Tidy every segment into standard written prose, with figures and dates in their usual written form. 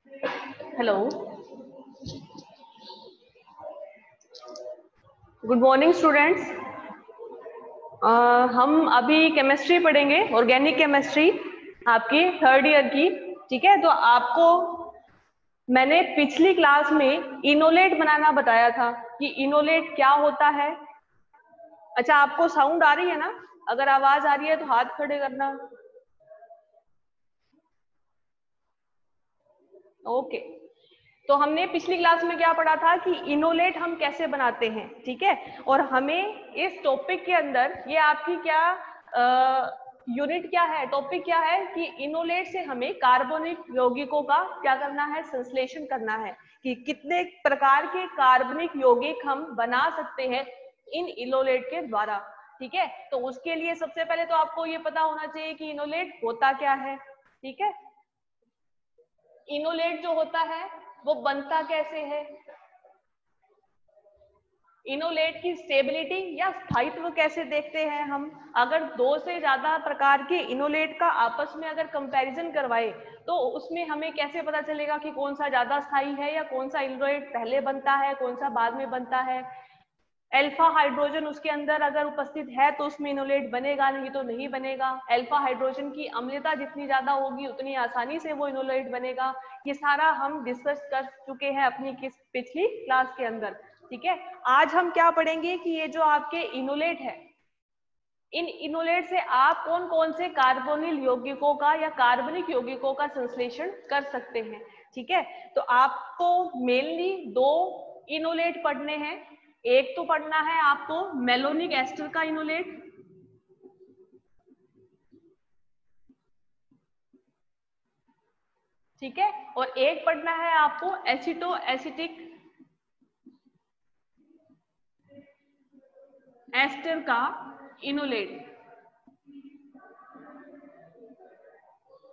Hello, good morning students. हम अभी chemistry पढ़ेंगे, ऑर्गेनिक केमिस्ट्री आपकी थर्ड ईयर की। ठीक है, तो आपको मैंने पिछली क्लास में इनोलेट बनाना बताया था कि इनोलेट क्या होता है। अच्छा, आपको साउंड आ रही है ना? अगर आवाज आ रही है तो हाथ खड़े करना। ओके, तो हमने पिछली क्लास में क्या पढ़ा था कि इनोलेट हम कैसे बनाते हैं। ठीक है, और हमें इस टॉपिक के अंदर ये आपकी क्या यूनिट क्या है, टॉपिक क्या है कि इनोलेट से हमें कार्बनिक यौगिकों का क्या करना है, संश्लेषण करना है कि कितने प्रकार के कार्बनिक यौगिक हम बना सकते हैं इन इनोलेट के द्वारा। ठीक है, तो उसके लिए सबसे पहले तो आपको ये पता होना चाहिए कि इनोलेट होता क्या है। ठीक है, इनोलेट जो होता है वो बनता कैसे है, इनोलेट की स्टेबिलिटी या स्थायित्व कैसे देखते हैं हम। अगर दो से ज्यादा प्रकार के इनोलेट का आपस में अगर कंपैरिजन करवाए तो उसमें हमें कैसे पता चलेगा कि कौन सा ज्यादा स्थायी है या कौन सा इनोलेट पहले बनता है, कौन सा बाद में बनता है। अल्फा हाइड्रोजन उसके अंदर अगर उपस्थित है तो उसमें इनोलेट बनेगा, नहीं तो नहीं बनेगा। अल्फा हाइड्रोजन की अम्लता जितनी ज्यादा होगी उतनी आसानी से वो इनोलेट बनेगा। ये सारा हम डिस्कस कर चुके हैं अपनी पिछली क्लास के अंदर। ठीक है, आज हम क्या पढ़ेंगे कि ये जो आपके इनोलेट है, इन इनोलेट से आप कौन कौन से कार्बोनिल यौगिकों का या कार्बनिक यौगिकों का संश्लेषण कर सकते हैं। ठीक है, तो आपको मेनली दो इनोलेट पढ़ने हैं। एक तो पढ़ना है आपको मेलोनिक एस्टर का इनोलेट, ठीक है, और एक पढ़ना है आपको एसिटो एसिटिक एस्टर का इनोलेट।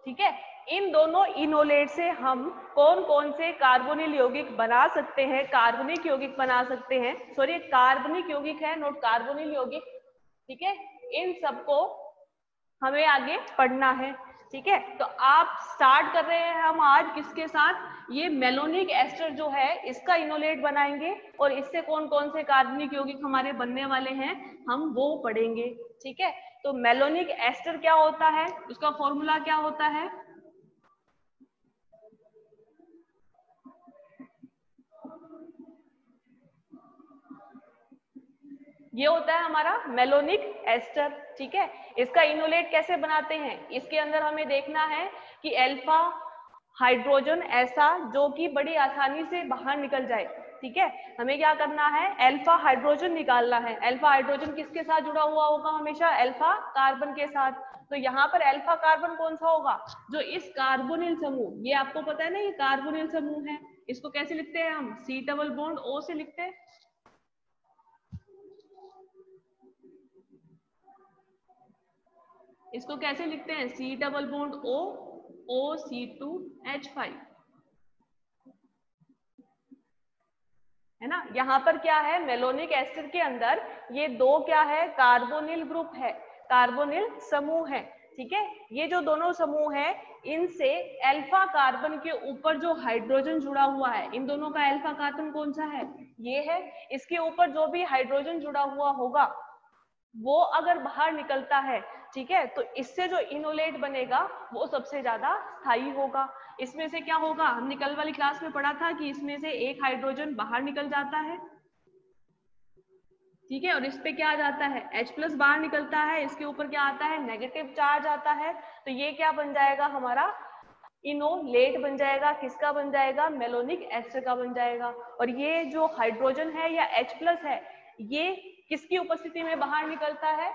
ठीक है, इन दोनों इनोलेट से हम कौन कौन से कार्बोनिल यौगिक बना सकते हैं, कार्बनिक यौगिक बना सकते हैं। सॉरी, कार्बनिक यौगिक है, नोट कार्बोनिल यौगिक। ठीक है, इन सबको हमें आगे पढ़ना है। ठीक है, तो आप स्टार्ट कर रहे हैं हम आज किसके साथ, ये मेलोनिक एस्टर जो है इसका इनोलेट बनाएंगे और इससे कौन कौन से कार्बनिक यौगिक हमारे बनने वाले हैं हम वो पढ़ेंगे। ठीक है, तो मेलोनिक एस्टर क्या होता है, उसका फॉर्मूला क्या होता है, ये होता है हमारा मेलोनिक एस्टर। ठीक है, इसका इनोलेट कैसे बनाते हैं, इसके अंदर हमें देखना है कि अल्फा हाइड्रोजन ऐसा जो कि बड़ी आसानी से बाहर निकल जाए। ठीक है, हमें क्या करना है, अल्फा हाइड्रोजन निकालना है। अल्फा हाइड्रोजन किसके साथ जुड़ा हुआ होगा, हमेशा अल्फा कार्बन के साथ। तो यहाँ पर अल्फा कार्बन कौन सा होगा, जो इस कार्बोनिल समूह, ये आपको पता है ना ये कार्बोनिल समूह है, इसको कैसे लिखते हैं हम, सी डबल बॉन्ड ओ से लिखते हैं। इसको कैसे लिखते हैं, C double bond O, O C2H5, है ना। यहाँ पर क्या है, मेलोनिक एस्टर के अंदर ये दो क्या है, कार्बोनिल ग्रुप है, कार्बोनिल समूह है। ठीक है, ये जो दोनों समूह है इनसे अल्फा कार्बन के ऊपर जो हाइड्रोजन जुड़ा हुआ है, इन दोनों का अल्फा कार्बन कौन सा है, ये है। इसके ऊपर जो भी हाइड्रोजन जुड़ा हुआ होगा वो अगर बाहर निकलता है, ठीक है, तो इससे जो इनोलेट बनेगा वो सबसे ज्यादा स्थायी होगा। इसमें से क्या होगा, हमने कल वाली क्लास में पढ़ा था कि इसमें से एक हाइड्रोजन बाहर निकल जाता है। ठीक है, और इस पे क्या आ जाता है, H+ बाहर निकलता है, इसके ऊपर क्या आता है, नेगेटिव चार्ज आता है। तो ये क्या बन जाएगा, हमारा इनोलेट बन जाएगा। किसका बन जाएगा, मेलोनिक एस्टर का बन जाएगा। और ये जो हाइड्रोजन है या H+ है, ये किसकी उपस्थिति में बाहर निकलता है,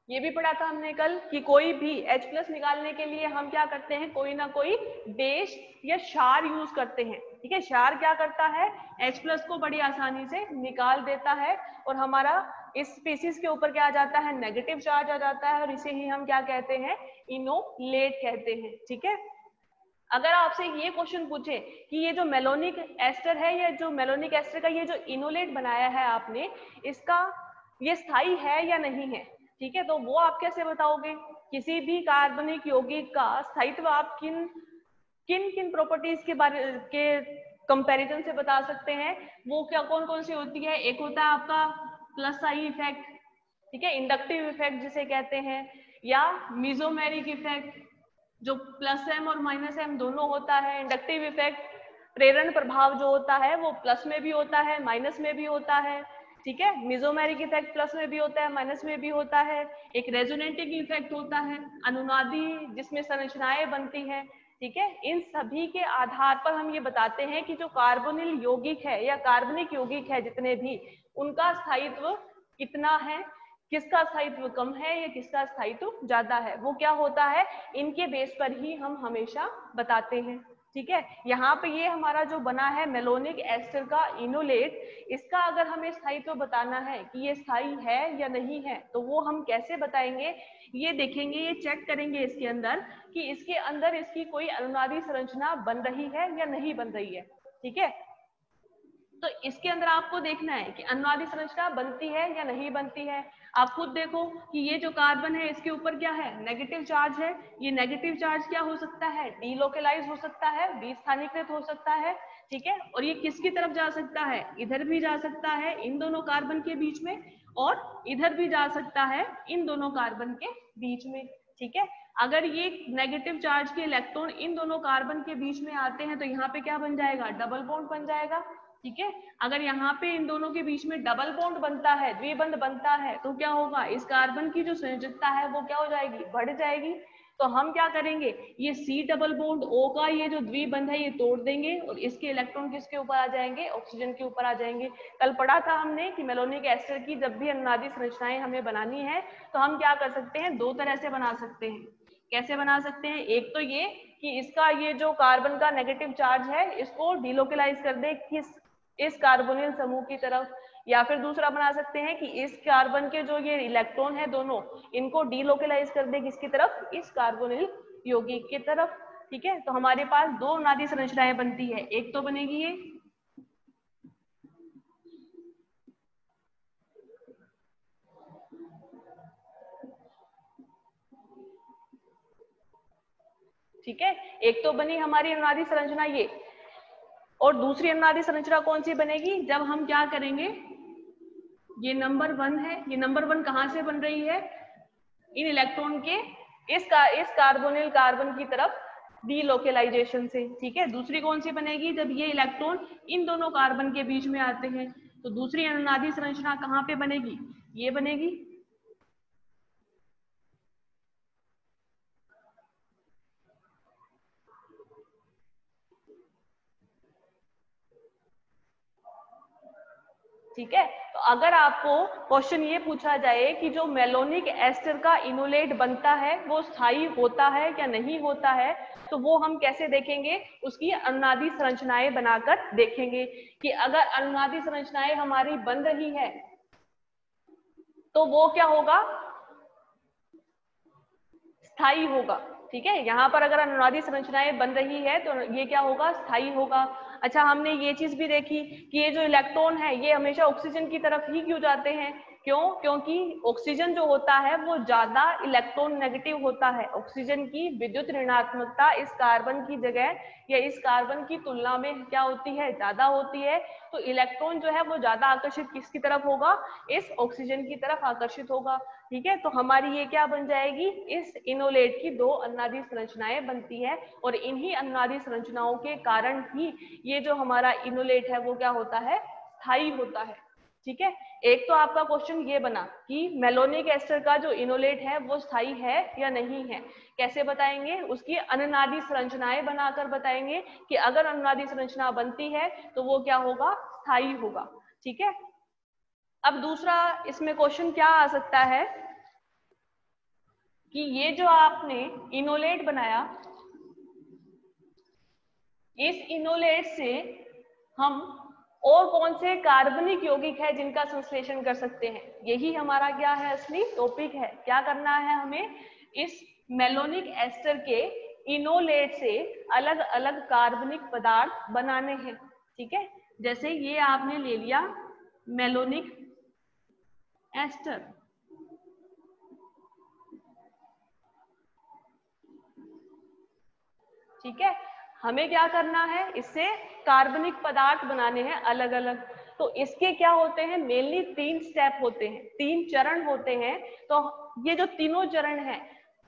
ये भी पढ़ा था हमने कल कि कोई भी H+ निकालने के लिए हम क्या करते हैं, कोई ना कोई बेस या क्षार यूज करते हैं। ठीक है, क्षार क्या करता है, H+ को बड़ी आसानी से निकाल देता है और हमारा इस स्पीसीज के ऊपर क्या आ जाता है, नेगेटिव चार्ज आ जाता है और इसे ही हम क्या कहते हैं, इनोलेट कहते हैं। ठीक है, अगर आपसे ये क्वेश्चन पूछे कि ये जो मेलोनिक एस्टर है, ये जो मेलोनिक एस्टर का ये जो इनोलेट बनाया है आपने, इसका ये स्थायी है या नहीं है, ठीक है, तो वो आप कैसे बताओगे। किसी भी कार्बनिक यौगिक का स्थायित्व आप किन किन प्रॉपर्टीज के बारे के कंपैरिजन से बता सकते हैं, वो क्या कौन कौन सी होती है। एक होता है आपका प्लस आई इफेक्ट, ठीक है, इंडक्टिव इफेक्ट जिसे कहते हैं, या मीजोमेरिक इफेक्ट जो प्लस एम और माइनस एम दोनों होता है। इंडक्टिव इफेक्ट प्रेरण प्रभाव जो होता है वो प्लस में भी होता है माइनस में भी होता है, ठीक है। मिजोमेरिक इफेक्ट प्लस में भी होता है माइनस में भी होता है। एक रेजोनेटिंग इफेक्ट होता है, अनुनादी जिसमें संरचनाएं बनती हैं, ठीक है। इन सभी के आधार पर हम ये बताते हैं कि जो कार्बोनिल यौगिक है या कार्बनिक यौगिक है जितने भी, उनका स्थायित्व कितना है, किसका स्थायित्व कम है या किसका स्थायित्व ज्यादा है, वो क्या होता है, इनके बेस पर ही हम हमेशा बताते हैं, ठीक है। यहाँ पे ये हमारा जो बना है मेलोनिक एस्टर का इनोलेट, इसका अगर हमें स्थायित्व बताना है कि ये स्थायी है या नहीं है, तो वो हम कैसे बताएंगे, ये देखेंगे, ये चेक करेंगे इसके अंदर कि इसके अंदर इसकी कोई अनुनादी संरचना बन रही है या नहीं बन रही है, ठीक है। तो इसके अंदर आपको देखना है कि अनुनादी संरचना बनती है या नहीं बनती है। आप खुद देखो कि ये जो कार्बन है इसके ऊपर क्या है, नेगेटिव चार्ज है। ये नेगेटिव चार्ज क्या हो सकता है, डीलोकलाइज हो सकता है, विस्थानीकृत हो सकता है, ठीक है। और ये किसकी तरफ जा सकता है, इधर भी जा सकता है इन दोनों कार्बन के बीच में, और इधर भी जा सकता है इन दोनों कार्बन के बीच में, ठीक है। अगर ये नेगेटिव चार्ज के इलेक्ट्रॉन इन दोनों कार्बन के बीच में आते हैं तो यहाँ पे क्या बन जाएगा, डबल बॉन्ड बन जाएगा, ठीक है। अगर यहाँ पे इन दोनों के बीच में डबल बॉन्ड बनता है, द्विबंध बनता है, तो क्या होगा, इस कार्बन की जो संयोजकता है वो क्या हो जाएगी, बढ़ जाएगी। तो हम क्या करेंगे, ये सी डबल बॉन्ड ओ का ये जो द्विबंध है ये तोड़ देंगे और इसके इलेक्ट्रॉन किसके ऊपर आ जाएंगे, ऑक्सीजन के ऊपर आ जाएंगे। कल पढ़ा था हमने कि मेलोनिक एस्टर की जब भी अनुनादी संरचनाएं हमें बनानी है तो हम क्या कर सकते हैं, दो तरह से बना सकते हैं। कैसे बना सकते हैं, एक तो ये कि इसका ये जो कार्बन का नेगेटिव चार्ज है इसको डिलोकलाइज कर दे किस, इस कार्बोनिल समूह की तरफ, या फिर दूसरा बना सकते हैं कि इस कार्बन के जो ये इलेक्ट्रॉन है दोनों, इनको डीलोकलाइज कर दे किसकी तरफ, इस कार्बोनिल यौगिक की तरफ, ठीक है। तो हमारे पास दो अनुनादी संरचनाएं बनती है, एक तो बनेगी ये, ठीक है, एक तो बनी हमारी अनुनादी संरचना ये, और दूसरी अनुनादी संरचना कौन सी बनेगी, जब हम क्या करेंगे, ये नंबर 1 है, ये नंबर 1 कहाँ से बन रही है, इन इलेक्ट्रॉन के इस कार्बोनिल कार्बन की तरफ डीलोकलाइजेशन से, ठीक है। दूसरी कौन सी बनेगी, जब ये इलेक्ट्रॉन इन दोनों कार्बन के बीच में आते हैं, तो दूसरी अनुनादी संरचना कहाँ पे बनेगी, ये बनेगी, ठीक है। तो अगर आपको क्वेश्चन ये पूछा जाए कि जो मेलोनिक एस्टर का इनोलेट बनता है वो स्थायी होता है या नहीं होता है, तो वो हम कैसे देखेंगे, उसकी अनुनादी संरचनाएं बनाकर देखेंगे कि अगर अनुनादी संरचनाएं हमारी बन रही है तो वो क्या होगा, स्थायी होगा, ठीक है। यहाँ पर अगर अनुनादी संरचनाएं बन रही है तो ये क्या होगा, स्थायी होगा। अच्छा, हमने ये चीज भी देखी कि ये जो इलेक्ट्रॉन है ये हमेशा ऑक्सीजन की तरफ ही क्यों जाते हैं, क्यों, क्योंकि ऑक्सीजन जो होता है वो ज्यादा इलेक्ट्रॉन नेगेटिव होता है। ऑक्सीजन की विद्युत ऋणात्मकता इस कार्बन की जगह या इस कार्बन की तुलना में क्या होती है, ज्यादा होती है। तो इलेक्ट्रॉन जो है वो ज्यादा आकर्षित किसकी तरफ होगा, इस ऑक्सीजन की तरफ आकर्षित होगा, ठीक है। तो हमारी ये क्या बन जाएगी, इस इनोलेट की दो अनुनादी संरचनाएं बनती है, और इन्हीं अनुनादी संरचनाओं के कारण ही ये जो हमारा इनोलेट है वो क्या होता है, स्थायी होता है, ठीक है। एक तो आपका क्वेश्चन ये बना कि मेलोनिक एस्टर का जो इनोलेट है वो स्थायी है या नहीं है, कैसे बताएंगे, उसकी अनुनादी संरचनाएं बनाकर बताएंगे कि अगर अनुनादी संरचना बनती है तो वो क्या होगा, स्थायी होगा, ठीक है। अब दूसरा इसमें क्वेश्चन क्या आ सकता है कि ये जो आपने इनोलेट बनाया, इस इनोलेट से हम और कौन से कार्बनिक यौगिक है जिनका संश्लेषण कर सकते हैं, यही हमारा क्या है, असली टॉपिक है। क्या करना है हमें, इस मेलोनिक एस्टर के इनोलेट से अलग अलग कार्बनिक पदार्थ बनाने हैं, ठीक है। जैसे ये आपने ले लिया मेलोनिक एस्टर, ठीक है। हमें क्या करना है, इससे कार्बनिक पदार्थ बनाने हैं अलग अलग। तो इसके क्या होते हैं, मेनली 3 स्टेप होते हैं, 3 चरण होते हैं। तो ये जो तीनों चरण हैं,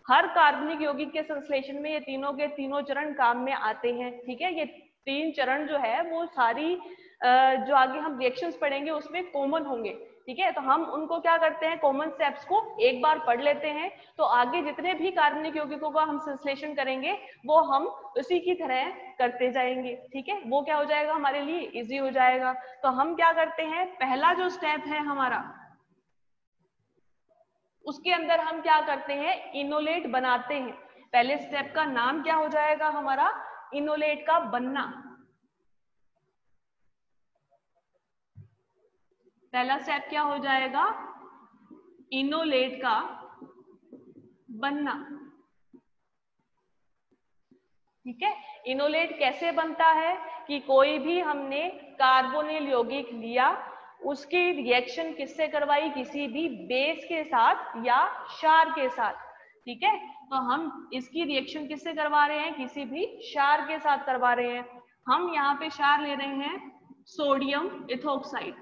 हर कार्बनिक यौगिक के संश्लेषण में ये तीनों के तीनों चरण काम में आते हैं। ठीक है, ये 3 चरण जो है वो सारी जो आगे हम रिएक्शंस पढ़ेंगे उसमें कॉमन होंगे। ठीक है, तो हम उनको क्या करते हैं, कॉमन स्टेप्स को एक बार पढ़ लेते हैं, तो आगे जितने भी कार्बनिक यौगिकों का हम संश्लेषण करेंगे वो हम उसी की तरह करते जाएंगे। ठीक है, वो क्या हो जाएगा, हमारे लिए इजी हो जाएगा। तो हम क्या करते हैं, पहला जो स्टेप है हमारा, उसके अंदर हम क्या करते हैं, इनोलेट बनाते हैं। पहले स्टेप का नाम क्या हो जाएगा हमारा, इनोलेट का बनना। पहला स्टेप क्या हो जाएगा, इनोलेट का बनना। ठीक है, इनोलेट कैसे बनता है कि कोई भी हमने कार्बोनिल यौगिक लिया, उसकी रिएक्शन किससे करवाई, किसी भी बेस के साथ या क्षार के साथ। ठीक है, तो हम इसकी रिएक्शन किससे करवा रहे हैं, किसी भी क्षार के साथ करवा रहे हैं। हम यहाँ पे क्षार ले रहे हैं सोडियम इथोक्साइड।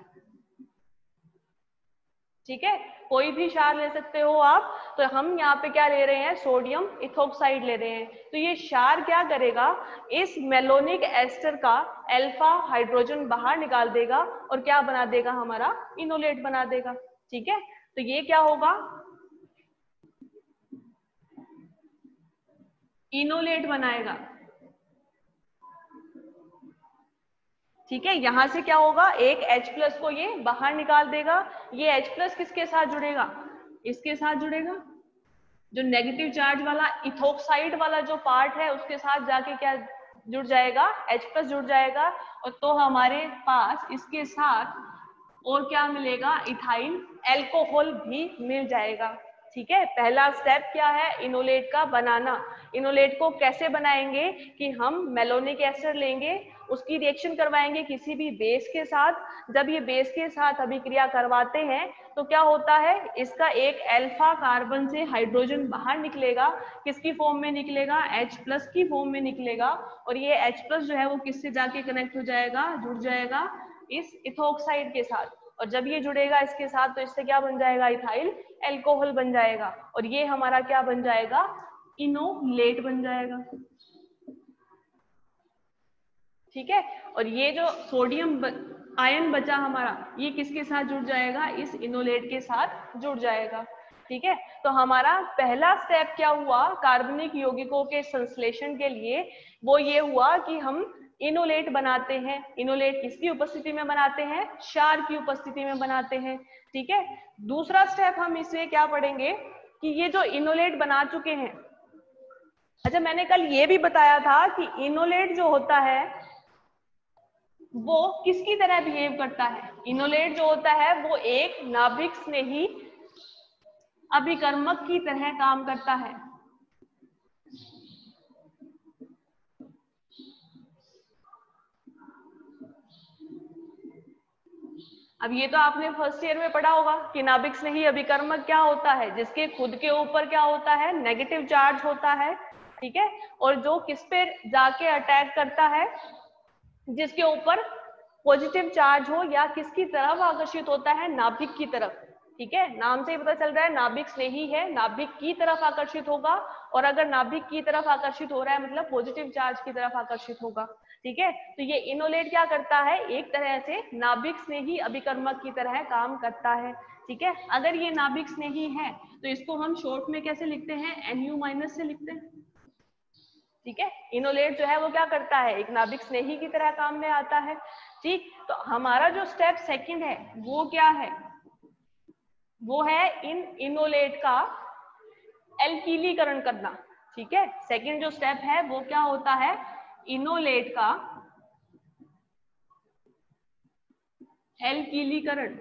ठीक है, कोई भी क्षार ले सकते हो आप, तो हम यहाँ पे क्या ले रहे हैं, सोडियम इथोक्साइड ले रहे हैं। तो ये क्षार क्या करेगा, इस मेलोनिक एस्टर का अल्फा हाइड्रोजन बाहर निकाल देगा और क्या बना देगा, हमारा इनोलेट बना देगा। ठीक है, तो ये क्या होगा, इनोलेट बनाएगा। ठीक है, यहां से क्या होगा, एक H+ को ये बाहर निकाल देगा। ये H+ किसके साथ जुड़ेगा, इसके साथ जुड़ेगा, जो नेगेटिव चार्ज वाला इथोक्साइड वाला जो पार्ट है उसके साथ जाके क्या जुड़ जाएगा, H+ जुड़ जाएगा। और तो हमारे पास इसके साथ और क्या मिलेगा, इथाइल अल्कोहल भी मिल जाएगा। ठीक है, पहला स्टेप क्या है, इनोलेट का बनाना। इनोलेट को कैसे बनाएंगे कि हम मेलोनिक एसिड लेंगे, उसकी रिएक्शन करवाएंगे किसी भी बेस के साथ। जब ये बेस के साथ अभिक्रिया करवाते हैं तो क्या होता है, इसका एक अल्फा कार्बन से हाइड्रोजन बाहर निकलेगा, किसकी फॉर्म में निकलेगा, H+ की फॉर्म में निकलेगा। और ये H+ जो है वो किससे जाके कनेक्ट हो जाएगा, जुड़ जाएगा इस इथोक्साइड के साथ। और जब ये जुड़ेगा इसके साथ तो इससे क्या बन जाएगा, इथाइल अल्कोहल बन जाएगा। और ये हमारा क्या बन जाएगा, इनोलेट बन जाएगा। ठीक है, और ये जो सोडियम आयन बचा हमारा, ये किसके साथ जुड़ जाएगा, इस इनोलेट के साथ जुड़ जाएगा। ठीक है, तो हमारा पहला स्टेप क्या हुआ कार्बनिक यौगिकों के संश्लेषण के लिए, वो ये हुआ कि हम इनोलेट बनाते हैं। इनोलेट किसकी उपस्थिति में बनाते हैं, क्षार की उपस्थिति में बनाते हैं। ठीक है, दूसरा स्टेप हम इसमें क्या पढ़ेंगे कि ये जो इनोलेट बना चुके हैं, अच्छा मैंने कल ये भी बताया था कि इनोलेट जो होता है वो किसकी तरह बिहेव करता है, इनोलेट जो होता है वो एक नाभिक स्नेही अभिकर्मक की तरह काम करता है। अब ये तो आपने फर्स्ट ईयर में पढ़ा होगा कि नाभिक स्नेही अभिकर्मक क्या होता है, जिसके खुद के ऊपर क्या होता है, नेगेटिव चार्ज होता है। ठीक है, और जो किस पे जाके अटैक करता है, जिसके ऊपर पॉजिटिव चार्ज हो, या किसकी तरफ आकर्षित होता है, नाभिक की तरफ। ठीक है, नाम से ही पता चल रहा है नाभिक स्नेही है, नाभिक की तरफ आकर्षित होगा। और अगर नाभिक की तरफ आकर्षित हो रहा है मतलब पॉजिटिव चार्ज की तरफ आकर्षित होगा। ठीक है, तो ये इनोलेट क्या करता है, एक तरह से नाभिक स्नेही अभिकर्मक की तरह काम करता है। ठीक है, अगर ये नाभिक स्नेही है तो इसको हम शॉर्ट में कैसे लिखते हैं, Nu- से लिखते हैं। ठीक है, इनोलेट जो है वो क्या करता है, एक नाभिक स्नेही की तरह काम में आता है। ठीक, तो हमारा जो स्टेप सेकंड है वो क्या है, वो है इन इनोलेट का एल्कीलीकरण करना। ठीक है, सेकंड जो स्टेप है वो क्या होता है, इनोलेट का एल्कीलीकरण।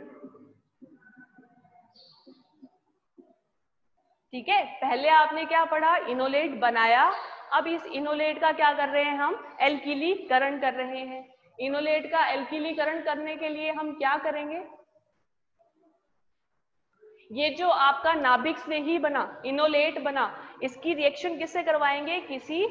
ठीक है, पहले आपने क्या पढ़ा, इनोलेट बनाया, अब इस इनोलेट का क्या कर रहे हैं, हम एल्कीलीकरण कर रहे हैं। इनोलेट का एल्कीलीकरण करने के लिए हम क्या करेंगे, ये जो आपका नाभिक स्नेही बना, इनोलेट बना, इसकी रिएक्शन किससे करवाएंगे, किसी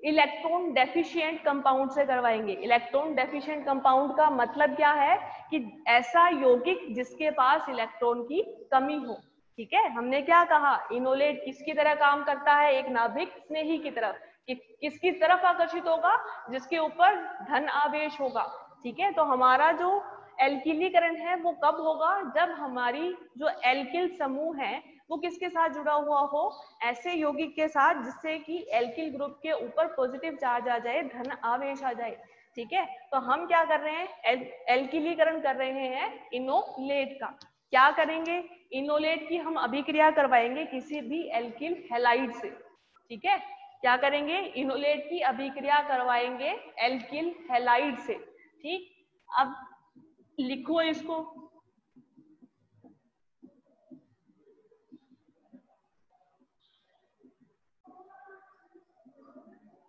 इलेक्ट्रॉन डेफिशिएंट कंपाउंड से करवाएंगे। इलेक्ट्रॉन डेफिशिएंट कंपाउंड का मतलब क्या है कि ऐसा यौगिक जिसके पास इलेक्ट्रॉन की कमी हो। ठीक है, हमने क्या कहा, इनोलेट किसकी तरह काम करता है, एक नाभिक स्नेही की तरफ। किसकी तरफ आकर्षित होगा, जिसके ऊपर धन आवेश होगा। ठीक है, तो हमारा जो एल्किलीकरण है वो कब होगा, जब हमारी जो एल्किल समूह है वो किसके साथ जुड़ा हुआ हो, ऐसे यौगिक के साथ जिससे कि एल्किल ग्रुप के ऊपर पॉजिटिव चार्ज आ जाए, धन आवेश आ जाए। ठीक है, तो हम क्या कर रहे हैं, एल्किलीकरण कर रहे हैं इनोलेट का। क्या करेंगे, इनोलेट की हम अभिक्रिया करवाएंगे किसी भी एल्किल हैलाइड से। ठीक है, क्या करेंगे, इनोलेट की अभिक्रिया करवाएंगे एल्किल हैलाइड से। ठीक, अब लिखो इसको।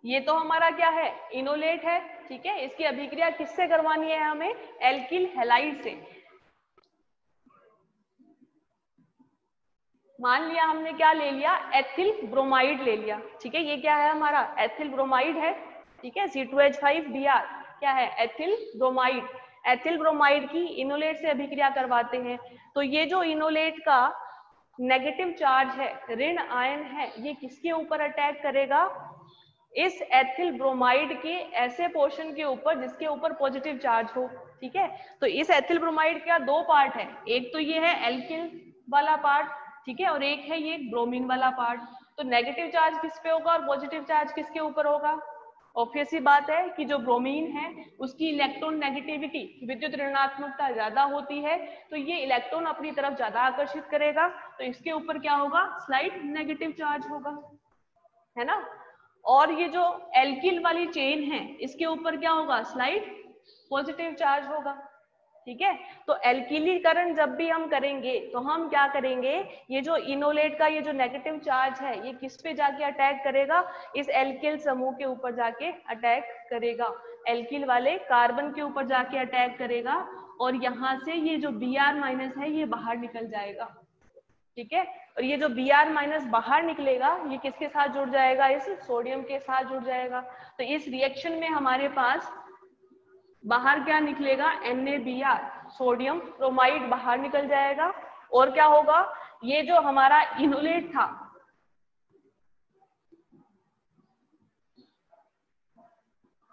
ये तो हमारा क्या है, इनोलेट है। ठीक है, इसकी अभिक्रिया किससे करवानी है हमें, एल्किल हैलाइड से। मान लिया हमने क्या ले लिया, एथिल ब्रोमाइड ले लिया। ठीक है, ये क्या है हमारा, एथिल ब्रोमाइड है। ठीक है, C2H5Br क्या है, एथिल ब्रोमाइड। एथिल ब्रोमाइड की इनोलेट से अभिक्रिया करवाते हैं, तो ये जो इनोलेट का नेगेटिव चार्ज है, ऋण आयन है, ये किसके ऊपर अटैक करेगा, इस एथिल ब्रोमाइड के ऐसे पोर्शन के ऊपर जिसके ऊपर पॉजिटिव चार्ज हो। ठीक है, तो इस एथिल ब्रोमाइड का दो पार्ट है, एक तो ये है एल्किल वाला पार्ट, ठीक है, और एक है ये ब्रोमीन वाला पार्ट। तो नेगेटिव चार्ज किस पे होगा और पॉजिटिव चार्ज किसके ऊपर होगा, ऑब्वियस सी बात है कि जो ब्रोमीन है उसकी इलेक्ट्रॉन नेगेटिविटी, विद्युत ऋणात्मकता ज्यादा होती है, तो ये इलेक्ट्रॉन अपनी तरफ ज्यादा आकर्षित करेगा, तो इसके ऊपर क्या होगा, स्लाइट नेगेटिव चार्ज होगा, है ना। और ये जो एल्किल वाली चेन है इसके ऊपर क्या होगा, स्लाइट पॉजिटिव चार्ज होगा। ठीक है, तो एल्किलीकरण जब भी हम करेंगे तो हम क्या करेंगे, ये जो इनोलेट का ये जो नेगेटिव चार्ज है ये किस पे जाके अटैक करेगा, इस एल्किल समूह के ऊपर जाके अटैक करेगा, एल्किल वाले कार्बन के ऊपर जाके अटैक करेगा, और यहाँ से ये जो Br- है ये बाहर निकल जाएगा। ठीक है, और ये जो Br- बाहर निकलेगा ये किसके साथ जुड़ जाएगा, इस सोडियम के साथ जुड़ जाएगा। तो इस रिएक्शन में हमारे पास बाहर क्या निकलेगा, NaBr, सोडियम ब्रोमाइड बाहर निकल जाएगा, और क्या होगा, ये जो हमारा इनोलेट था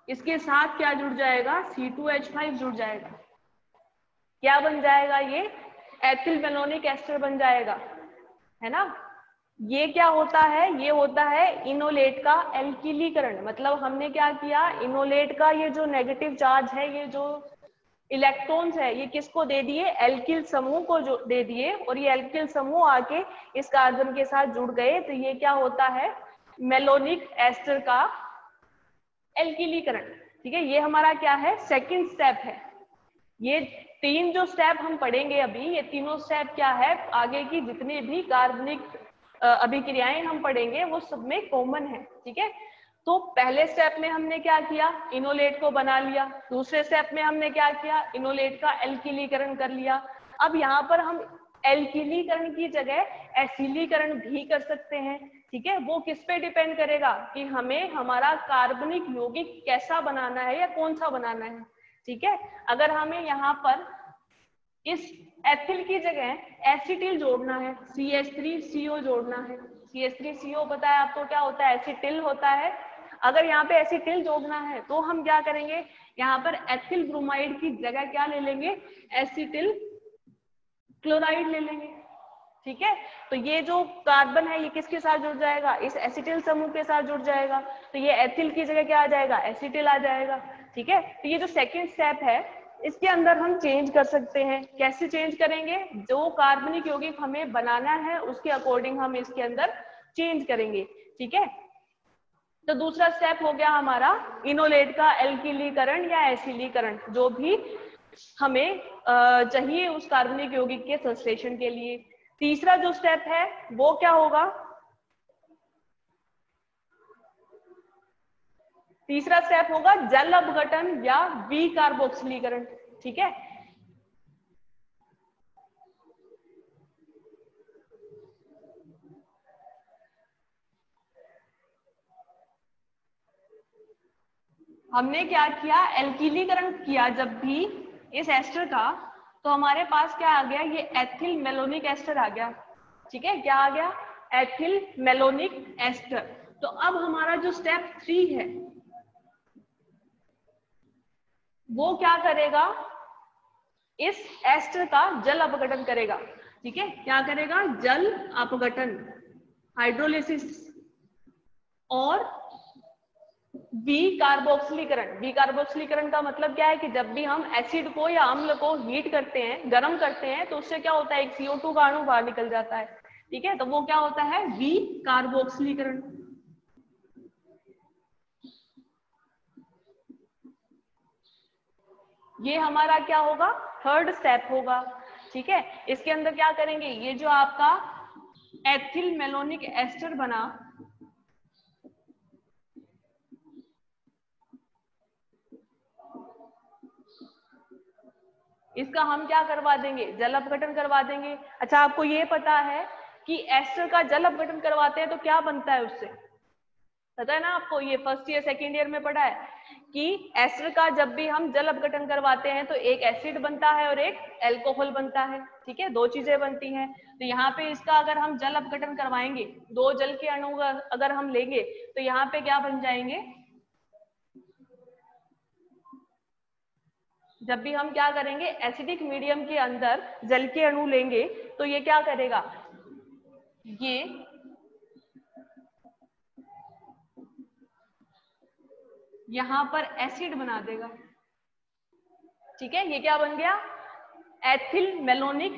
इसके साथ क्या जुड़ जाएगा, C2H5 जुड़ जाएगा। क्या बन जाएगा, ये एथिल बेनोनिक एस्टर बन जाएगा, है ना। ये क्या होता है, ये होता है इनोलेट का एल्किलीकरण। मतलब हमने क्या किया, इनोलेट का ये जो नेगेटिव चार्ज है, ये जो इलेक्ट्रॉन्स है ये किसको दे दिए, एल्किल समूह को जो दे दिए, और ये एल्किल समूह आके इस कार्बन के साथ जुड़ गए, तो ये क्या होता है, मेलोनिक एस्टर का एल्किलीकरण। ठीक है, ये हमारा क्या है, सेकंड स्टेप है। ये तीन जो स्टेप हम पढ़ेंगे अभी, ये तीनों स्टेप क्या है, आगे की जितने भी कार्बनिक अभिक्रियाएं हम पढ़ेंगे वो सब में कॉमन है। ठीक है, तो पहले स्टेप में हमने क्या किया, इनोलेट को बना लिया। दूसरे स्टेप में हमने क्या किया, इनोलेट का एल्किलीकरण कर लिया। अब यहाँ पर हम एल्किलीकरण की जगह एसिलीकरण भी कर सकते हैं। ठीक है, वो किस पे डिपेंड करेगा कि हमें हमारा कार्बनिक यौगिक कैसा बनाना है या कौन सा बनाना है। ठीक है, अगर हमें यहाँ पर इस एथिल की जगह एसिटिल जोड़ना है, CH3CO जोड़ना है, CH3CO पता है आपको क्या होता है, एसिटिल होता है। अगर यहाँ पे एसिटिल जोड़ना है तो हम क्या करेंगे, यहाँ पर एथिल ब्रोमाइड की जगह क्या ले लेंगे, एसिटिल क्लोराइड ले लेंगे। ठीक है, तो ये जो कार्बन है ये किसके साथ जुड़ जाएगा, इस एसिटिल समूह के साथ जुड़ जाएगा, तो ये एथिल की जगह क्या आ जाएगा, एसिटिल आ जाएगा। ठीक है, तो ये जो सेकंड स्टेप है इसके अंदर हम चेंज कर सकते हैं। कैसे चेंज करेंगे, जो कार्बनिक यौगिक हमें बनाना है उसके अकॉर्डिंग हम इसके अंदर चेंज करेंगे। ठीक है, तो दूसरा स्टेप हो गया हमारा इनोलेट का एल्किलीकरण या एसिलीकरण, जो भी हमें चाहिए उस कार्बनिक यौगिक के संश्लेषण के लिए। तीसरा जो स्टेप है वो क्या होगा, तीसरा स्टेप होगा जल अपघटन या विकार्बोक्सिलीकरण। ठीक है, हमने क्या किया, एल्किलीकरण किया जब भी इस एस्टर का, तो हमारे पास क्या आ गया, ये एथिल मेलोनिक एस्टर आ गया। ठीक है, क्या आ गया, एथिल मेलोनिक एस्टर। तो अब हमारा जो स्टेप 3 है वो क्या करेगा, इस एस्टर का जल अपघटन करेगा। ठीक है, क्या करेगा, जल अपघटन, हाइड्रोलिसिस। और बी कार्बोक्सिलीकरण, बी कार्बोक्सिलीकरण का मतलब क्या है कि जब भी हम एसिड को या अम्ल को हीट करते हैं, गर्म करते हैं, तो उससे क्या होता है, एक CO2 का अणु बाहर निकल जाता है। ठीक है, तो वो क्या होता है, बी कार्बोक्सिलीकरण। ये हमारा क्या होगा, थर्ड स्टेप होगा। ठीक है, इसके अंदर क्या करेंगे, ये जो आपका एथिल मेलोनिक एस्टर बना, इसका हम क्या करवा देंगे, जल अपघटन करवा देंगे। अच्छा, आपको ये पता है कि एस्टर का जल अपघटन करवाते हैं तो क्या बनता है उससे, पता है ना आपको, ये फर्स्ट ईयर सेकेंड ईयर में पढ़ा है कि एस्टर का जब भी हम जल अपघटन करवाते हैं तो एक एसिड बनता है और एक एल्कोहल बनता है। ठीक है, दो चीजें बनती हैं। तो यहाँ पे इसका अगर हम जल अपघटन करवाएंगे, दो जल के अणु अगर हम लेंगे, तो यहाँ पे क्या बन जाएंगे, जब भी हम क्या करेंगे, एसिडिक मीडियम के अंदर जल के अणु लेंगे, तो ये क्या करेगा, ये यहां पर एसिड बना देगा। ठीक है, ये क्या बन गया, एथिल मेलोनिक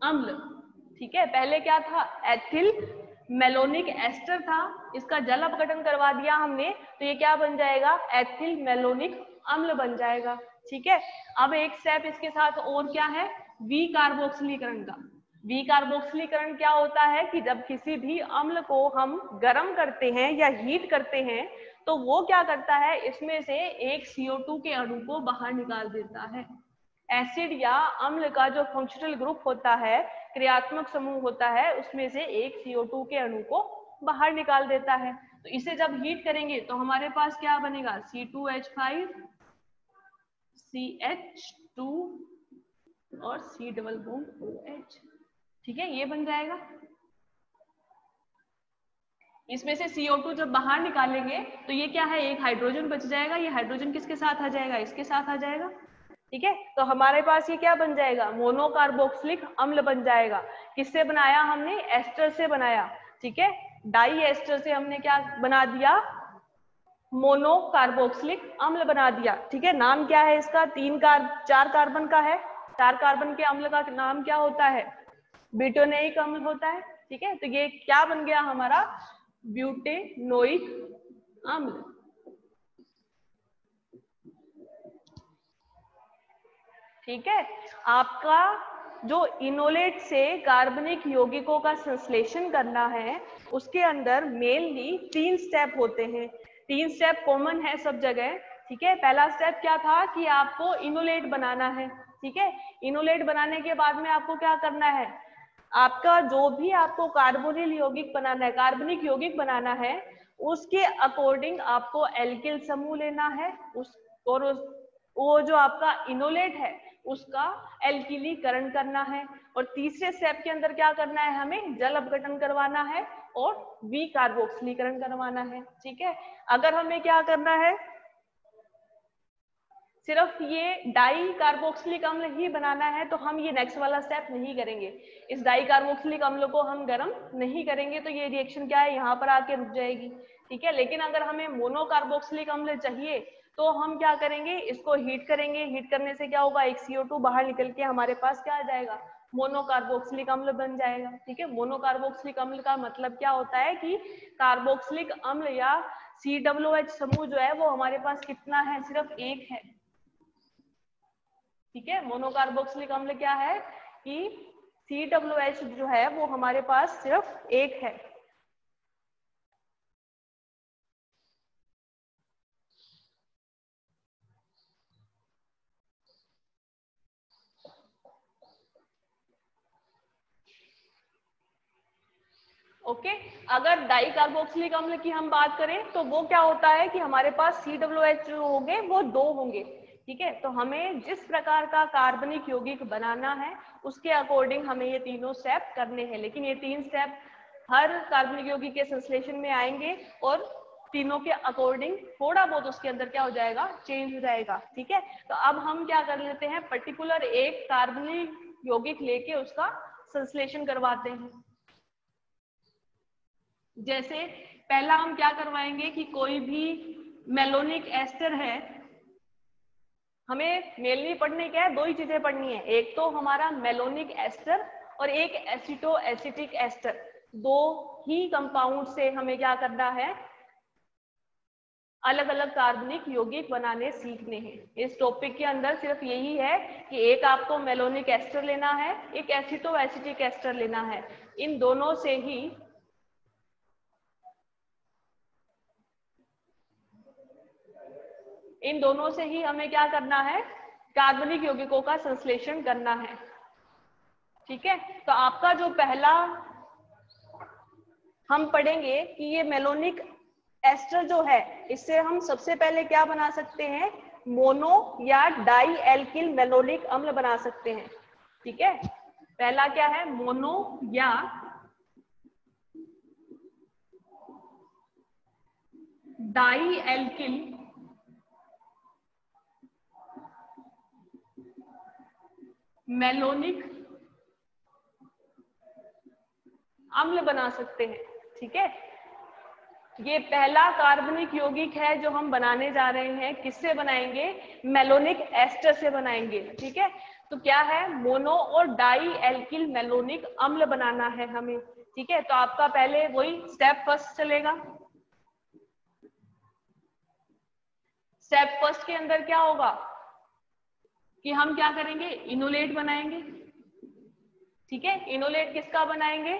अम्ल। ठीक है, पहले क्या था, एथिल मेलोनिक एस्टर था, इसका जल अपघटन करवा दिया हमने, तो ये क्या बन जाएगा, एथिल मेलोनिक अम्ल बन जाएगा। ठीक है, अब एक स्टेप इसके साथ और क्या है, वी कार्बोक्सिलीकरण का। वी कार्बोक्सिलीकरण क्या होता है कि जब किसी भी अम्ल को हम गर्म करते हैं या हीट करते हैं, तो वो क्या करता है, इसमें से एक CO2 के अणु को बाहर निकाल देता है। एसिड या अम्ल का जो फंक्शनल ग्रुप होता है, क्रियात्मक समूह होता है, उसमें से एक CO2 के अणु को बाहर निकाल देता है। तो इसे जब हीट करेंगे तो हमारे पास क्या बनेगा, C2H5 CH2 और C डबल बॉन्ड OH। ठीक है, ये बन जाएगा। इसमें से CO2 जब बाहर निकालेंगे तो ये क्या है, एक हाइड्रोजन बच जाएगा, ये हाइड्रोजन किसके साथ आ जाएगा, इसके साथ आ जाएगा। ठीक है, तो हमारे पास ये क्या बन जाएगा, मोनोकार्बोक्सिलिक अम्ल बन जाएगा। किससे बनाया हमने, एस्टर से बनाया। ठीक है, डाई एस्टर से हमने क्या बना दिया, मोनोकार्बोक्सिलिक अम्ल बना दिया। ठीक है, नाम क्या है इसका, 4 कार्बन का है, 4 कार्बन के अम्ल का नाम क्या होता है, ब्यूटेनोइक अम्ल होता है। ठीक है, तो ये क्या बन गया हमारा, ब्यूटेनोइक अम्ल। ठीक है, आपका जो इनोलेट से कार्बनिक यौगिकों का संश्लेषण करना है, उसके अंदर मेनली 3 स्टेप होते हैं। 3 स्टेप कॉमन है सब जगह। ठीक है, पहला स्टेप क्या था कि आपको इनोलेट बनाना है। ठीक है, इनोलेट बनाने के बाद में आपको क्या करना है, आपका जो भी आपको कार्बोनिल यौगिक बनाना है, कार्बनिक यौगिक बनाना है, उसके अकॉर्डिंग आपको एल्किल समूह लेना है, वो जो आपका इनोलेट है उसका एल्किलीकरण करना है। और तीसरे स्टेप के अंदर क्या करना है, हमें जल अपघटन करवाना है और वी कार्बोक्सिलीकरण करवाना है। ठीक है, अगर हमें क्या करना है, सिर्फ ये डाई कार्बोक्सिलिक अम्ल ही बनाना है, तो हम ये नेक्स्ट वाला स्टेप नहीं करेंगे। इस डाई कार्बोक्सिलिक अम्ल को हम गर्म नहीं करेंगे, तो ये रिएक्शन क्या है, यहाँ पर आके रुक जाएगी। ठीक है, लेकिन अगर हमें मोनो कार्बोक्सिलिक अम्ल चाहिए तो हम क्या करेंगे, इसको हीट करेंगे। हीट करने से क्या होगा, एक CO2 बाहर निकल के हमारे पास क्या आ जाएगा, मोनो कार्बोक्सिलिक अम्ल बन जाएगा। ठीक है, मोनो कार्बोक्सिलिक अम्ल का मतलब क्या होता है कि कार्बोक्सिलिक अम्ल या COOH समूह जो है वो हमारे पास कितना है, सिर्फ एक है। ठीक है, मोनोकार्बोक्सिलिक अम्ल क्या है कि COOH जो है वो हमारे पास सिर्फ एक है। ओके अगर डाई कार्बोक्सिलिक अम्ल की हम बात करें तो वो क्या होता है कि हमारे पास COH जो होंगे वो 2 होंगे, ठीक है। तो हमें जिस प्रकार का कार्बनिक यौगिक बनाना है उसके अकॉर्डिंग हमें ये तीनों स्टेप करने हैं, लेकिन ये 3 स्टेप हर कार्बनिक यौगिक के संश्लेषण में आएंगे और तीनों के अकॉर्डिंग थोड़ा बहुत उसके अंदर क्या हो जाएगा, चेंज हो जाएगा, ठीक है। तो अब हम क्या कर लेते हैं, पर्टिकुलर एक कार्बनिक यौगिक लेके उसका संश्लेषण करवाते हैं। जैसे पहला हम क्या करवाएंगे कि कोई भी मेलोनिक एस्टर है, हमें मेल नहीं पढ़ने क्या है, 2 ही चीजें पढ़नी है, एक तो हमारा मेलोनिक एस्टर और एक एसिटो एसिटिक एस्टर, 2 ही कंपाउंड से हमें क्या करना है, अलग अलग कार्बनिक यौगिक बनाने सीखने हैं। इस टॉपिक के अंदर सिर्फ यही है कि एक आपको मेलोनिक एस्टर लेना है, एक एसिटो एसिटिक एस्टर लेना है, इन दोनों से ही हमें क्या करना है, कार्बनिक यौगिकों का संश्लेषण करना है, ठीक है। तो आपका जो पहला हम पढ़ेंगे कि ये मेलोनिक एस्टर जो है, इससे हम सबसे पहले क्या बना सकते हैं, मोनो या डाई एल्किल मेलोनिक अम्ल बना सकते हैं, ठीक है। पहला क्या है, मोनो या डाई एल्किल मेलोनिक अम्ल बना सकते हैं, ठीक है। ये पहला कार्बनिक यौगिक है जो हम बनाने जा रहे हैं, किससे बनाएंगे, मेलोनिक एस्टर से बनाएंगे, ठीक है। तो क्या है, मोनो और डाई एल्किल मेलोनिक अम्ल बनाना है हमें, ठीक है। तो आपका पहले वही स्टेप फर्स्ट चलेगा। स्टेप फर्स्ट के अंदर क्या होगा कि हम क्या करेंगे, इनोलेट बनाएंगे, ठीक है। इनोलेट किसका बनाएंगे,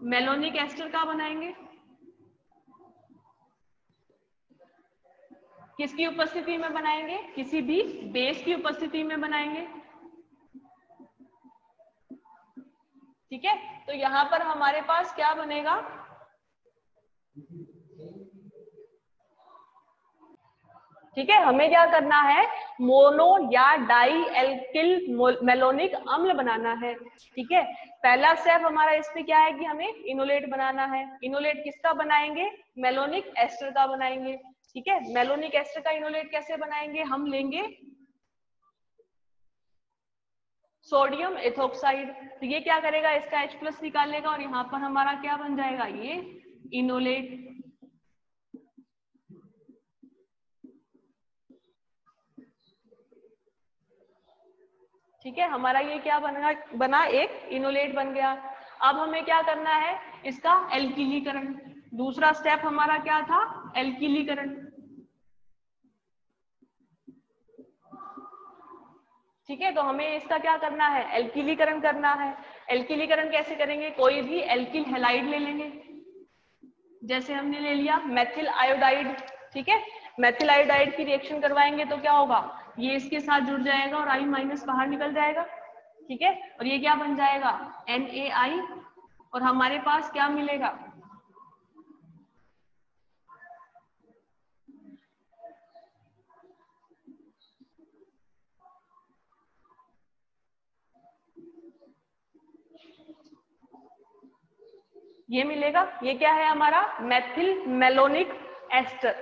मेलोनिक एस्टर का बनाएंगे, किसकी उपस्थिति में बनाएंगे, किसी भी बेस की उपस्थिति में बनाएंगे, ठीक है। तो यहां पर हमारे पास क्या बनेगा, ठीक है। हमें क्या करना है, मोनो या डाई एल्किल मेलोनिक अम्ल बनाना है, ठीक है। पहला स्टेप हमारा इसमें क्या है कि हमें इनोलेट बनाना है। इनोलेट किसका बनाएंगे, मेलोनिक एस्टर का बनाएंगे, ठीक है। मेलोनिक एस्टर का इनोलेट कैसे बनाएंगे, हम लेंगे सोडियम एथोक्साइड, तो ये क्या करेगा, इसका H+ निकालेगा और यहाँ पर हमारा क्या बन जाएगा, ये इनोलेट, ठीक है। हमारा ये क्या बना एक इनोलेट बन गया। अब हमें क्या करना है, इसका एल्किलीकरण, दूसरा स्टेप हमारा क्या था, एल्किलीकरण, ठीक है। तो हमें इसका क्या करना है, एल्किलीकरण करना है। एल्किलीकरण कैसे करेंगे, कोई भी एल्किल हैलाइड ले लेंगे, जैसे हमने ले लिया मेथिल आयोडाइड, ठीक है। मेथिल आयोडाइड की रिएक्शन करवाएंगे तो क्या होगा, ये इसके साथ जुड़ जाएगा और I- बाहर निकल जाएगा, ठीक है। और ये क्या बन जाएगा, NaI, और हमारे पास क्या मिलेगा, ये मिलेगा, ये क्या है हमारा मेथिल मेलोनिक एस्टर,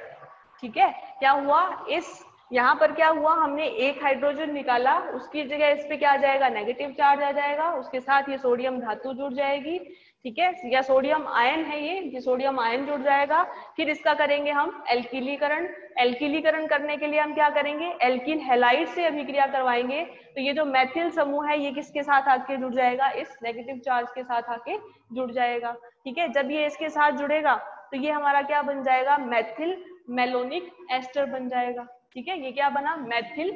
ठीक है। क्या हुआ, इस यहाँ पर क्या हुआ, हमने एक हाइड्रोजन निकाला, उसकी जगह इस पे क्या आ जाएगा, नेगेटिव चार्ज आ जाएगा, उसके साथ ये सोडियम धातु जुड़ जाएगी, ठीक है, या सोडियम आयन है ये सोडियम आयन जुड़ जाएगा। फिर इसका करेंगे हम एल्किलीकरण। एल्किलीकरण करने के लिए हम क्या करेंगे, एल्किल हैलाइड से अभिक्रिया करवाएंगे, तो ये जो मेथिल समूह है ये किसके साथ आके जुड़ जाएगा, इस नेगेटिव चार्ज के साथ आके जुड़ जाएगा, ठीक है। जब ये इसके साथ जुड़ेगा तो ये हमारा क्या बन जाएगा, मेथिल मेलोनिक एस्टर बन जाएगा, ठीक है। ये क्या बना, मेथिल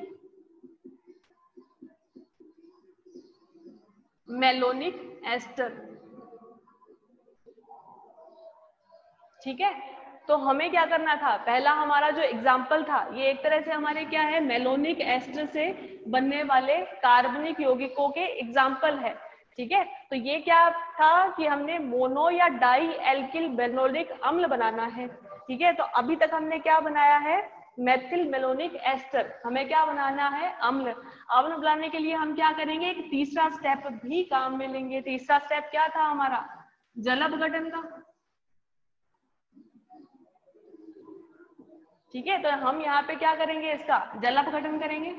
मेलोनिक एस्टर, ठीक है। तो हमें क्या करना था, पहला हमारा जो एग्जाम्पल था ये एक तरह से हमारे क्या है, मेलोनिक एस्टर से बनने वाले कार्बनिक यौगिकों के एग्जाम्पल है, ठीक है, तो ये क्या था कि हमने मोनो या डाई एल्किल बेनोलिक अम्ल बनाना है। ठीक है, तो अभी तक हमने क्या बनाया है, मेथिल मेलोनिक एस्टर। हमें क्या बनाना है, अम्ल। अम्ल बनाने के लिए हम क्या करेंगे, एक तीसरा स्टेप भी काम में लेंगे। तीसरा स्टेप क्या था हमारा, जल अपघटन का। ठीक है, तो हम यहाँ पे क्या करेंगे, इसका जल अपघटन करेंगे।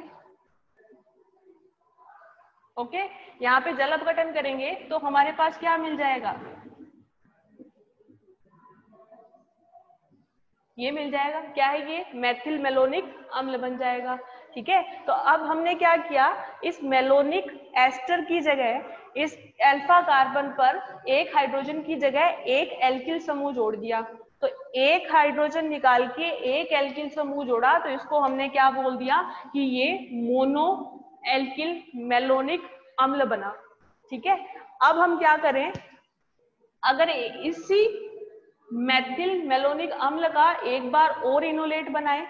ओके, यहाँ पे जल अपघटन करेंगे तो हमारे पास क्या मिल जाएगा, ये मिल जाएगा। क्या है ये, मेथिल मेलोनिक अम्ल बन जाएगा। ठीक है, तो अब हमने क्या किया, इस मेलोनिक एस्टर की जगह इस अल्फा कार्बन पर एक हाइड्रोजन की जगह एक एल्किल समूह जोड़ दिया। तो एक हाइड्रोजन निकाल के एक एल्किल समूह जोड़ा, तो इसको हमने क्या बोल दिया कि ये मोनो एल्किल मेलोनिक अम्ल बना। ठीक है, अब हम क्या करें, अगर इसी मेथिल मेलोनिक अम्ल का एक बार और इनोलेट बनाए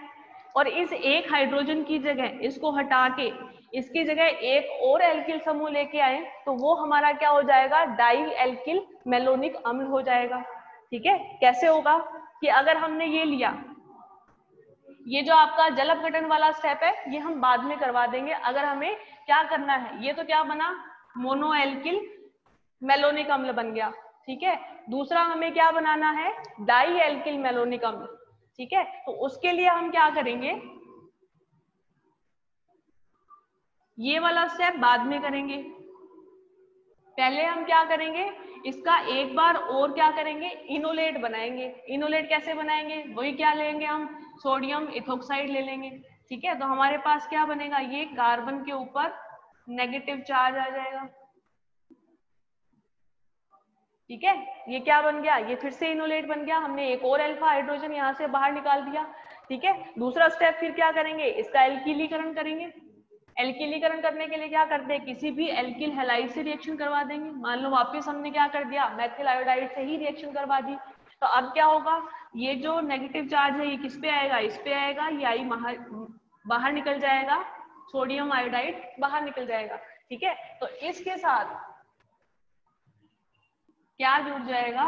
और इस एक हाइड्रोजन की जगह इसको हटा के इसकी जगह एक और एल्किल समूह लेके आए, तो वो हमारा क्या हो जाएगा, डाई एल्किल मेलोनिक अम्ल हो जाएगा। ठीक है, कैसे होगा कि अगर हमने ये लिया, ये जो आपका जल अपघटन वाला स्टेप है ये हम बाद में करवा देंगे। अगर हमें क्या करना है, ये तो क्या बना, मोनो एल्किल मेलोनिक अम्ल बन गया। ठीक है, दूसरा हमें क्या बनाना है, डाई एल्किल मेलोनिक अम्ल। ठीक है, तो उसके लिए हम क्या करेंगे, ये वाला स्टेप बाद में करेंगे। पहले हम क्या करेंगे, इसका एक बार और क्या करेंगे, इनोलेट बनाएंगे। इनोलेट कैसे बनाएंगे, वही क्या लेंगे हम, सोडियम इथोक्साइड ले लेंगे। ठीक है, तो हमारे पास क्या बनेगा, ये कार्बन के ऊपर नेगेटिव चार्ज आ जाएगा। ठीक है, ये क्या बन गया, ये फिर से इनोलेट बन गया, हमने एक और अल्फा हाइड्रोजन यहाँ से बाहर निकाल दिया। ठीक है, दूसरा स्टेप फिर क्या करेंगे, इसका एल्किलीकरण करेंगे। एल्किलीकरण करने के लिए क्या करते हैं, किसी भी एल्किल हैलाइड से रिएक्शन करवा देंगे। मान लो वापस हमने क्या कर दिया, मेथिल आयोडाइड से ही रिएक्शन करवा दी, तो अब क्या होगा, ये जो नेगेटिव चार्ज है ये किस पे आएगा, इस पे आएगा, ये आई बाहर निकल जाएगा, सोडियम आयोडाइड बाहर निकल जाएगा। ठीक है, तो इसके साथ क्या जुड़ जाएगा,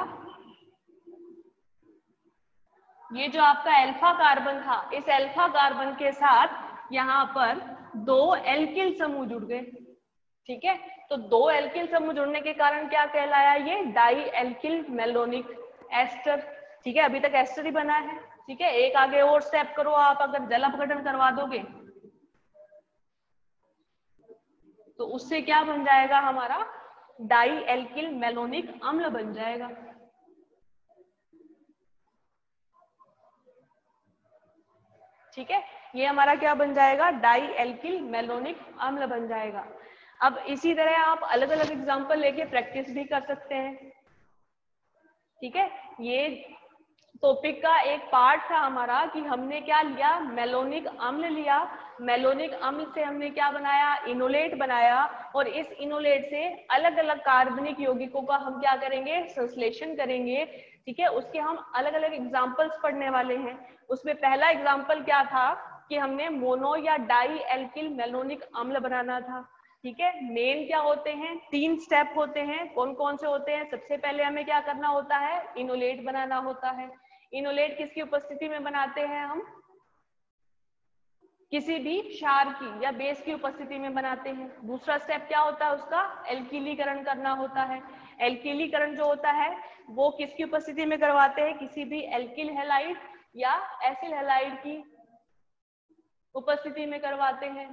ये जो आपका अल्फा कार्बन था, इस अल्फा कार्बन के साथ यहाँ पर दो एल्किल समूह जुड़ गए। ठीक है, तो दो एल्किल समूह जुड़ने के कारण क्या कहलाया, ये डाई एल्किल मेलोनिक एस्टर। ठीक है, अभी तक एस्टर ही बना है। ठीक है, एक आगे और स्टेप करो आप, अगर जल अपघटन करवा दोगे तो उससे क्या बन जाएगा, हमारा डाई एल्किल मेलोनिक अम्ल बन जाएगा। ठीक है, ये हमारा क्या बन जाएगा, डाई एल्किल मेलोनिक अम्ल बन जाएगा। अब इसी तरह आप अलग अलग एग्जांपल लेके प्रैक्टिस भी कर सकते हैं। ठीक है, ये टॉपिक का एक पार्ट था हमारा कि हमने क्या लिया, मेलोनिक अम्ल लिया। मेलोनिक अम्ल से हमने क्या बनाया, इनोलेट बनाया, और इस इनोलेट से अलग अलग कार्बनिक यौगिकों का हम क्या करेंगे, संश्लेषण करेंगे। ठीक है, उसके हम अलग अलग एग्जांपल्स पढ़ने वाले हैं। उसमें पहला एग्जांपल क्या था कि हमने मोनो या डाई एल्किल मेलोनिक अम्ल बनाना था। ठीक है, मेन क्या होते हैं, 3 स्टेप होते हैं। कौन कौन से होते हैं, सबसे पहले हमें क्या करना होता है, इनोलेट बनाना होता है। इनोलेट किसकी उपस्थिति में बनाते हैं हम, किसी भी क्षार की या बेस की उपस्थिति में बनाते हैं। दूसरा स्टेप क्या होता है, उसका एल्किलीकरण करना होता है। एल्किलीकरण जो होता है वो किसकी उपस्थिति में करवाते हैं, किसी भी एल्किल हैलाइड या एसिल हैलाइड की उपस्थिति में करवाते हैं।